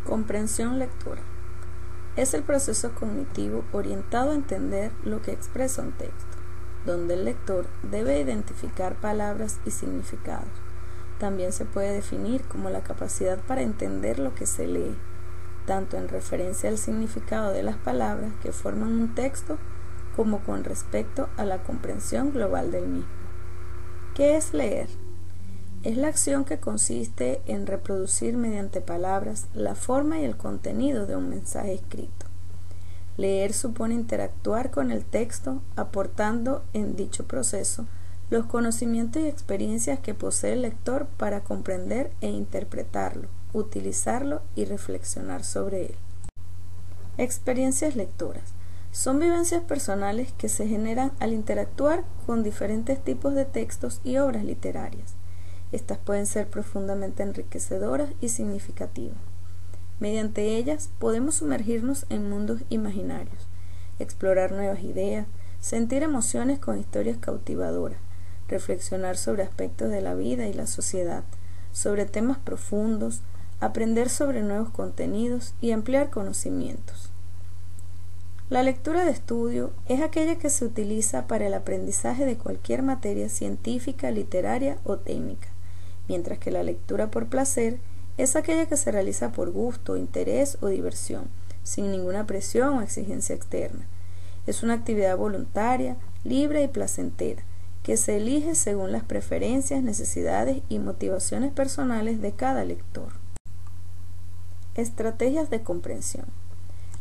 Comprensión lectora. Es el proceso cognitivo orientado a entender lo que expresa un texto, donde el lector debe identificar palabras y significados. También se puede definir como la capacidad para entender lo que se lee, tanto en referencia al significado de las palabras que forman un texto, como con respecto a la comprensión global del mismo. ¿Qué es leer? Es la acción que consiste en reproducir mediante palabras la forma y el contenido de un mensaje escrito. Leer supone interactuar con el texto, aportando en dicho proceso los conocimientos y experiencias que posee el lector para comprender e interpretarlo, utilizarlo y reflexionar sobre él. Experiencias lectoras. Son vivencias personales que se generan al interactuar con diferentes tipos de textos y obras literarias. Estas pueden ser profundamente enriquecedoras y significativas. Mediante ellas podemos sumergirnos en mundos imaginarios, explorar nuevas ideas, sentir emociones con historias cautivadoras, reflexionar sobre aspectos de la vida y la sociedad, sobre temas profundos, aprender sobre nuevos contenidos y ampliar conocimientos. La lectura de estudio es aquella que se utiliza para el aprendizaje de cualquier materia científica, literaria o técnica, mientras que la lectura por placer es aquella que se realiza por gusto, interés o diversión, sin ninguna presión o exigencia externa. Es una actividad voluntaria, libre y placentera, que se elige según las preferencias, necesidades y motivaciones personales de cada lector. Estrategias de comprensión.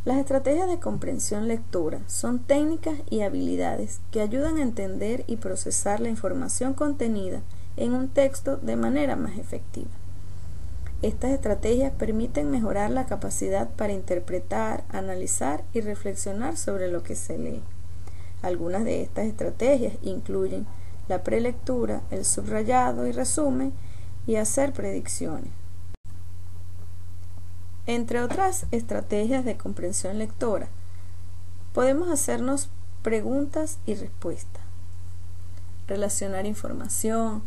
Las estrategias de comprensión lectora son técnicas y habilidades que ayudan a entender y procesar la información contenida en un texto de manera más efectiva. Estas estrategias permiten mejorar la capacidad para interpretar, analizar y reflexionar sobre lo que se lee. Algunas de estas estrategias incluyen la prelectura, el subrayado y resumen, y hacer predicciones. Entre otras estrategias de comprensión lectora, podemos hacernos preguntas y respuestas, relacionar información,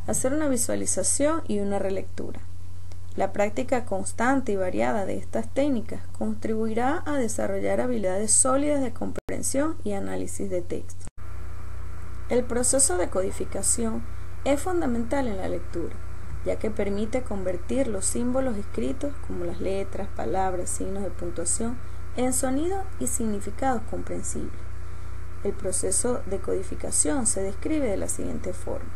hacer una visualización y una relectura. La práctica constante y variada de estas técnicas contribuirá a desarrollar habilidades sólidas de comprensión y análisis de texto. El proceso de codificación es fundamental en la lectura, ya que permite convertir los símbolos escritos, como las letras, palabras, signos de puntuación, en sonidos y significados comprensibles. El proceso de codificación se describe de la siguiente forma.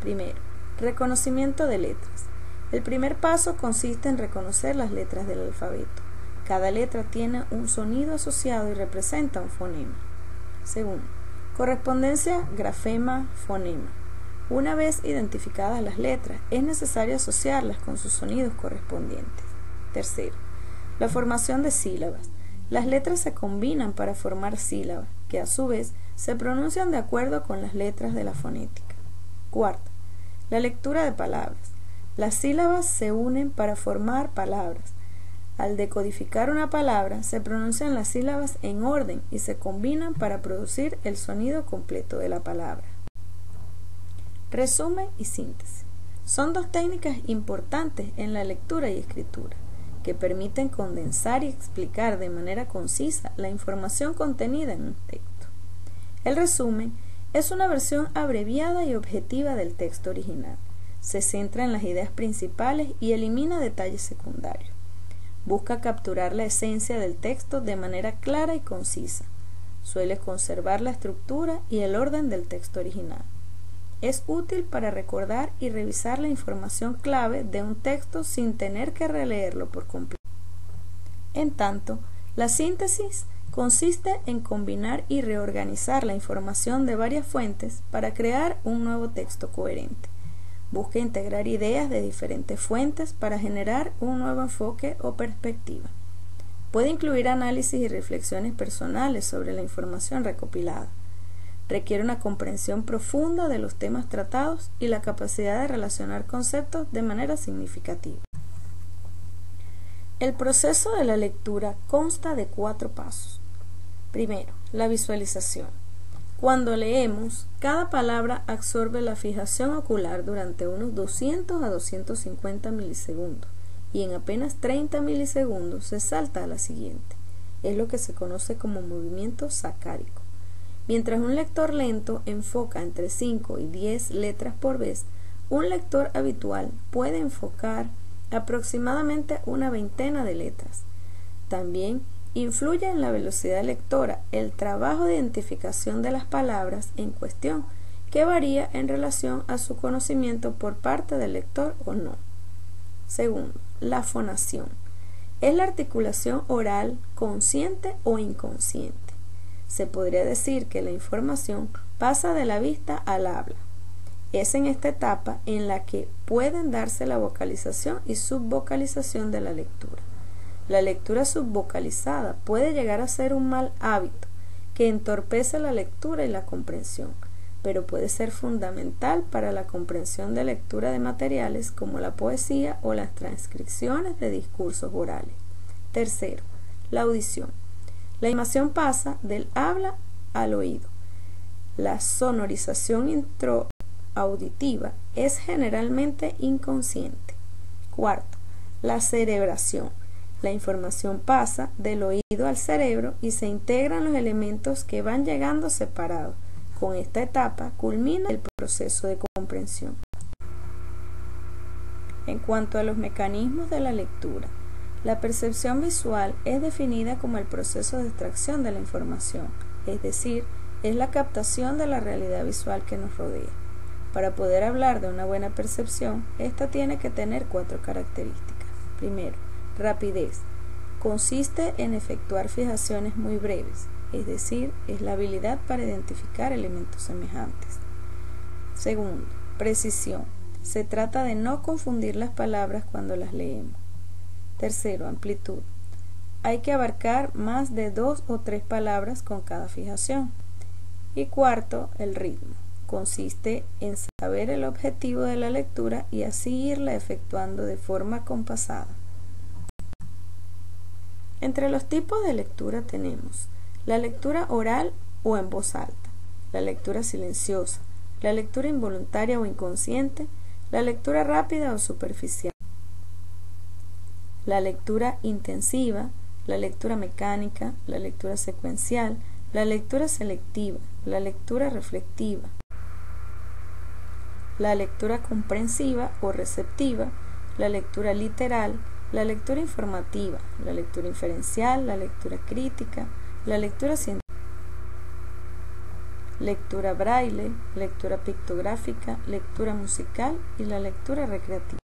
Primero, reconocimiento de letras. El primer paso consiste en reconocer las letras del alfabeto. Cada letra tiene un sonido asociado y representa un fonema. Segundo, correspondencia grafema-fonema. Una vez identificadas las letras, es necesario asociarlas con sus sonidos correspondientes. Tercero, la formación de sílabas. Las letras se combinan para formar sílabas, que a su vez se pronuncian de acuerdo con las letras de la fonética. Cuarta, la lectura de palabras. Las sílabas se unen para formar palabras. Al decodificar una palabra, se pronuncian las sílabas en orden y se combinan para producir el sonido completo de la palabra. Resumen y síntesis. Son dos técnicas importantes en la lectura y escritura, que permiten condensar y explicar de manera concisa la información contenida en un texto. El resumen es una versión abreviada y objetiva del texto original. Se centra en las ideas principales y elimina detalles secundarios. Busca capturar la esencia del texto de manera clara y concisa. Suele conservar la estructura y el orden del texto original. Es útil para recordar y revisar la información clave de un texto sin tener que releerlo por completo. En tanto, la síntesis consiste en combinar y reorganizar la información de varias fuentes para crear un nuevo texto coherente. Busca integrar ideas de diferentes fuentes para generar un nuevo enfoque o perspectiva. Puede incluir análisis y reflexiones personales sobre la información recopilada. Requiere una comprensión profunda de los temas tratados y la capacidad de relacionar conceptos de manera significativa. El proceso de la lectura consta de 4 pasos. Primero, la visualización. Cuando leemos, cada palabra absorbe la fijación ocular durante unos 200 a 250 milisegundos y en apenas 30 milisegundos se salta a la siguiente. Es lo que se conoce como movimiento sacárico. Mientras un lector lento enfoca entre 5 y 10 letras por vez, un lector habitual puede enfocar aproximadamente una veintena de letras. También influye en la velocidad lectora el trabajo de identificación de las palabras en cuestión, que varía en relación a su conocimiento por parte del lector o no. Segundo, la fonación. Es la articulación oral consciente o inconsciente. Se podría decir que la información pasa de la vista al habla. Es en esta etapa en la que pueden darse la vocalización y subvocalización de la lectura. La lectura subvocalizada puede llegar a ser un mal hábito que entorpece la lectura y la comprensión, pero puede ser fundamental para la comprensión de lectura de materiales como la poesía o las transcripciones de discursos orales. Tercero, la audición. La información pasa del habla al oído. La sonorización introauditiva es generalmente inconsciente. Cuarto, la cerebración. La información pasa del oído al cerebro y se integran los elementos que van llegando separados. Con esta etapa culmina el proceso de comprensión. En cuanto a los mecanismos de la lectura, la percepción visual es definida como el proceso de extracción de la información, es decir, es la captación de la realidad visual que nos rodea. Para poder hablar de una buena percepción, esta tiene que tener 4 características. Primero, rapidez. Consiste en efectuar fijaciones muy breves, es decir, es la habilidad para identificar elementos semejantes. Segundo, precisión. Se trata de no confundir las palabras cuando las leemos. Tercero, amplitud. Hay que abarcar más de 2 o 3 palabras con cada fijación. Y cuarto, el ritmo. Consiste en saber el objetivo de la lectura y así irla efectuando de forma compasada. Entre los tipos de lectura tenemos la lectura oral o en voz alta, la lectura silenciosa, la lectura involuntaria o inconsciente, la lectura rápida o superficial, la lectura intensiva, la lectura mecánica, la lectura secuencial, la lectura selectiva, la lectura reflectiva, la lectura comprensiva o receptiva, la lectura literal, la lectura informativa, la lectura inferencial, la lectura crítica, la lectura científica, lectura braille, lectura pictográfica, lectura musical y la lectura recreativa.